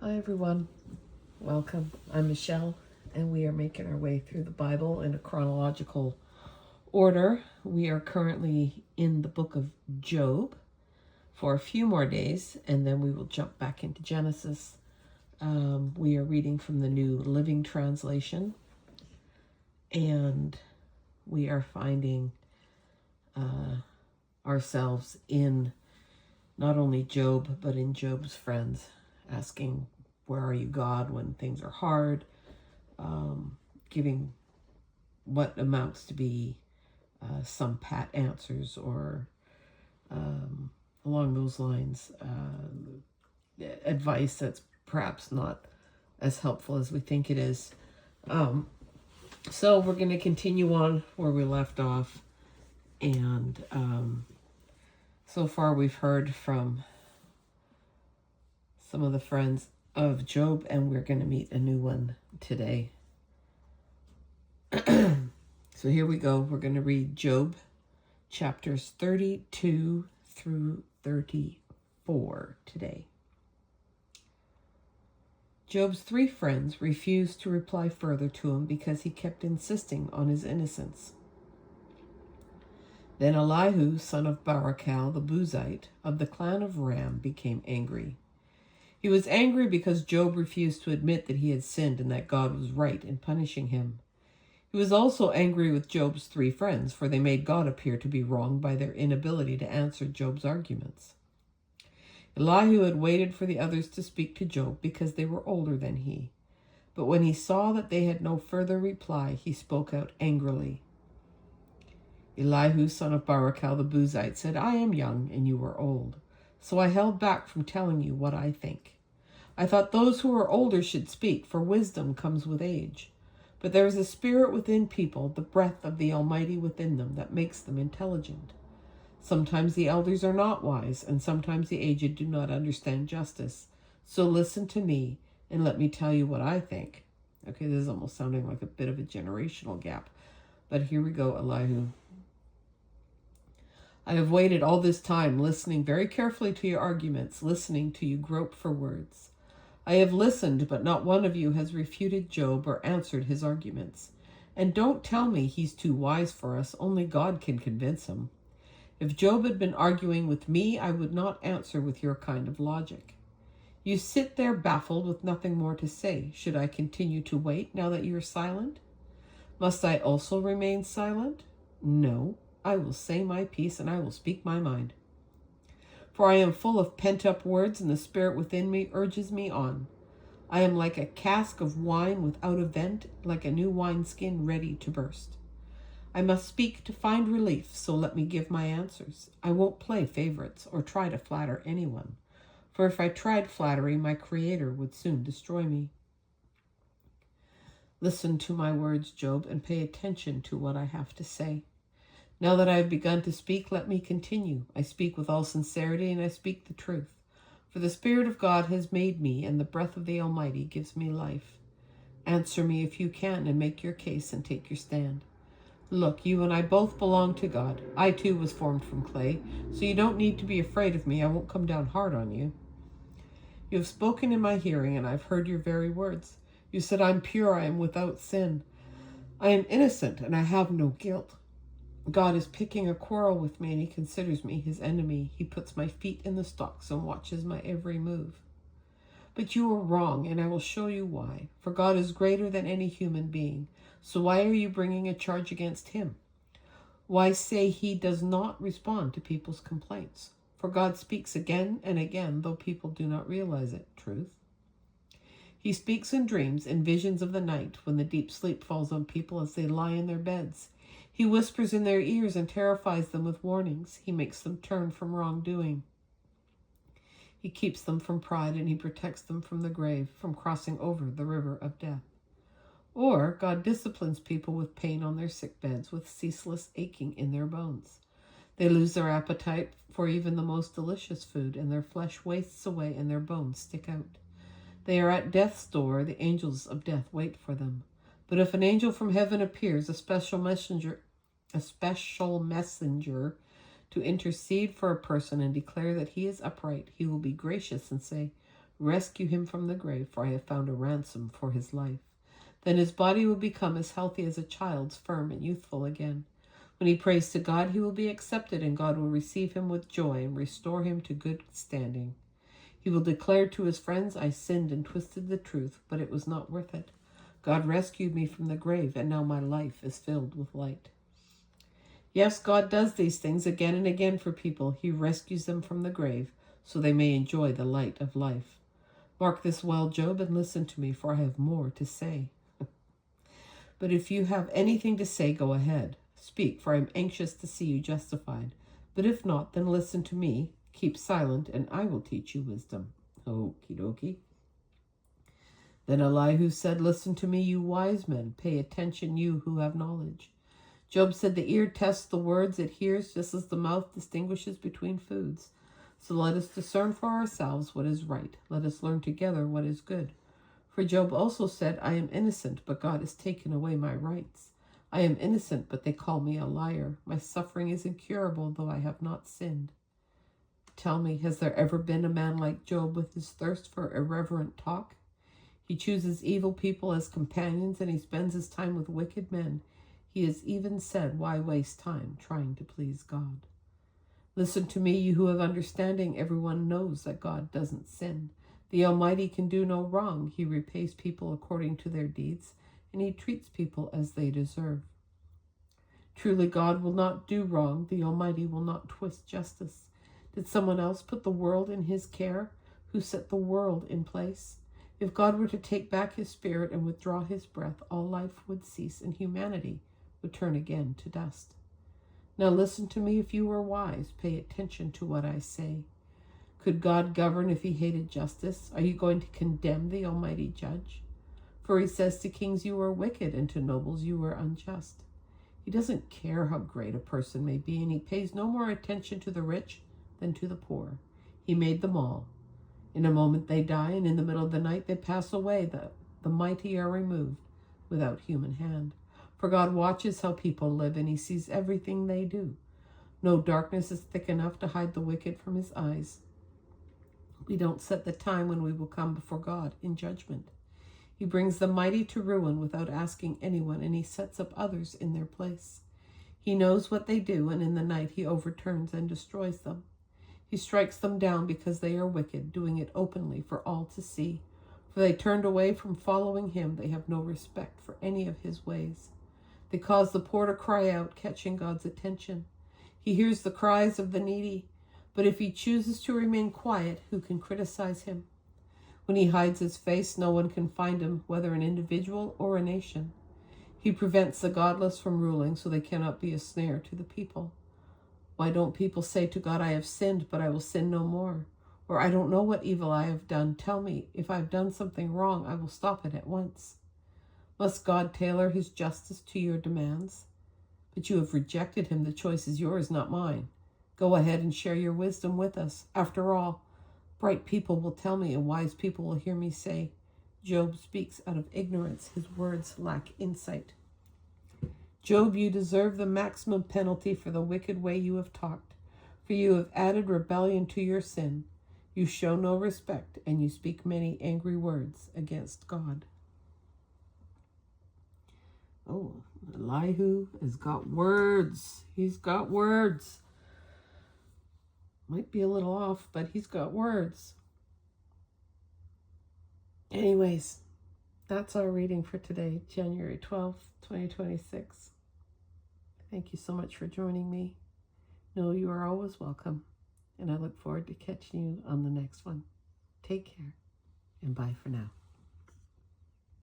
Hi everyone, welcome. I'm Michelle, and we are making our way through the Bible in a chronological order. We are currently in the book of Job for a few more days, and then we will jump back into Genesis. We are reading from the New Living Translation, and we are finding ourselves in not only Job, but in Job's friends, asking, where are you, God, when things are hard? Giving what amounts to be some pat answers or along those lines, advice that's perhaps not as helpful as we think it is. So we're going to continue on where we left off. And so far we've heard from some of the friends of Job, and we're going to meet a new one today. So here we go. We're going to read Job chapters 32 through 34 today. Job's three friends refused to reply further to him because he kept insisting on his innocence. Then Elihu, son of Barachel the Buzite, of the clan of Ram, became angry. He was angry because Job refused to admit that he had sinned and that God was right in punishing him. He was also angry with Job's three friends, for they made God appear to be wrong by their inability to answer Job's arguments. Elihu had waited for the others to speak to Job because they were older than he. But when he saw that they had no further reply, he spoke out angrily. Elihu, son of Barachel the Buzite, said, I am young and you are old, so I held back from telling you what I think. I thought those who are older should speak, for wisdom comes with age. But there is a spirit within people, the breath of the Almighty within them, that makes them intelligent. Sometimes the elders are not wise, and sometimes the aged do not understand justice. So listen to me, and let me tell you what I think. Okay, this is almost sounding like a bit of a generational gap. But here we go, Elihu. I have waited all this time, listening very carefully to your arguments, listening to you grope for words. I have listened, but not one of you has refuted Job or answered his arguments. And don't tell me he's too wise for us. Only God can convince him. If Job had been arguing with me, I would not answer with your kind of logic. You sit there baffled with nothing more to say. Should I continue to wait now that you are silent? Must I also remain silent? No, I will say my piece and I will speak my mind. For I am full of pent-up words, and the spirit within me urges me on. I am like a cask of wine without a vent, like a new wineskin ready to burst. I must speak to find relief, so let me give my answers. I won't play favorites or try to flatter anyone, for if I tried flattery, my Creator would soon destroy me. Listen to my words, Job, and pay attention to what I have to say. Now that I have begun to speak, let me continue. I speak with all sincerity, and I speak the truth. For the Spirit of God has made me, and the breath of the Almighty gives me life. Answer me if you can, and make your case and take your stand. Look, you and I both belong to God. I too was formed from clay, so you don't need to be afraid of me. I won't come down hard on you. You have spoken in my hearing, and I've heard your very words. You said, I'm pure, I am without sin. I am innocent, and I have no guilt. God is picking a quarrel with me, and he considers me his enemy. He puts my feet in the stocks and watches my every move. But you are wrong, and I will show you why. For God is greater than any human being. So why are you bringing a charge against him? Why say he does not respond to people's complaints? For God speaks again and again, though people do not realize it. Truth. He speaks in dreams and visions of the night, when the deep sleep falls on people as they lie in their beds. He whispers in their ears and terrifies them with warnings. He makes them turn from wrongdoing. He keeps them from pride, and he protects them from the grave, from crossing over the river of death. Or God disciplines people with pain on their sick beds, with ceaseless aching in their bones. They lose their appetite for even the most delicious food, and their flesh wastes away and their bones stick out. They are at death's door. The angels of death wait for them. But if an angel from heaven appears, a special messenger to intercede for a person and declare that he is upright, he will be gracious and say, Rescue him from the grave, for I have found a ransom for his life. Then his body will become as healthy as a child's, firm and youthful again. When he prays to God, he will be accepted, and God will receive him with joy and restore him to good standing. He will declare to his friends, I sinned and twisted the truth, but it was not worth it. God rescued me from the grave, and now my life is filled with light. Yes, God does these things again and again for people. He rescues them from the grave so they may enjoy the light of life. Mark this well, Job, and listen to me, for I have more to say. But if you have anything to say, go ahead. Speak, for I am anxious to see you justified. But if not, then listen to me. Keep silent, and I will teach you wisdom. Okie dokie. Then Elihu said, listen to me, you wise men. Pay attention, you who have knowledge. Job said, the ear tests the words it hears, just as the mouth distinguishes between foods. So let us discern for ourselves what is right. Let us learn together what is good. For Job also said, I am innocent, but God has taken away my rights. I am innocent, but they call me a liar. My suffering is incurable, though I have not sinned. Tell me, has there ever been a man like Job with his thirst for irreverent talk? He chooses evil people as companions, and he spends his time with wicked men. He has even said, why waste time trying to please God? Listen to me, you who have understanding. Everyone knows that God doesn't sin. The Almighty can do no wrong. He repays people according to their deeds, and he treats people as they deserve. Truly, God will not do wrong. The Almighty will not twist justice. Did someone else put the world in his care? Who set the world in place? If God were to take back his spirit and withdraw his breath, all life would cease, and humanity would turn again to dust. Now listen to me if you are wise. Pay attention to what I say. Could God govern if he hated justice? Are you going to condemn the Almighty Judge? For he says to kings, you are wicked, and to nobles, you are unjust. He doesn't care how great a person may be, and he pays no more attention to the rich than to the poor. He made them all. In a moment they die, and in the middle of the night they pass away. The mighty are removed without human hand. For God watches how people live, and he sees everything they do. No darkness is thick enough to hide the wicked from his eyes. We don't set the time when we will come before God in judgment. He brings the mighty to ruin without asking anyone, and he sets up others in their place. He knows what they do, and in the night he overturns and destroys them. He strikes them down because they are wicked, doing it openly for all to see. For they turned away from following him. They have no respect for any of his ways. They cause the poor to cry out, catching God's attention. He hears the cries of the needy, but if he chooses to remain quiet, who can criticize him? When he hides his face, no one can find him, whether an individual or a nation. He prevents the godless from ruling, so they cannot be a snare to the people. Why don't people say to God, I have sinned, but I will sin no more? Or I don't know what evil I have done. Tell me, if I have done something wrong, I will stop it at once. Must God tailor his justice to your demands? But you have rejected him. The choice is yours, not mine. Go ahead and share your wisdom with us. After all, bright people will tell me, and wise people will hear me say, Job speaks out of ignorance. His words lack insight. Job, you deserve the maximum penalty for the wicked way you have talked, for you have added rebellion to your sin. You show no respect, and you speak many angry words against God. Oh, Elihu has got words. He's got words. Might be a little off, but he's got words. Anyways, that's our reading for today, January 12th, 2026. Thank you so much for joining me. Know you are always welcome, and I look forward to catching you on the next one. Take care, and bye for now.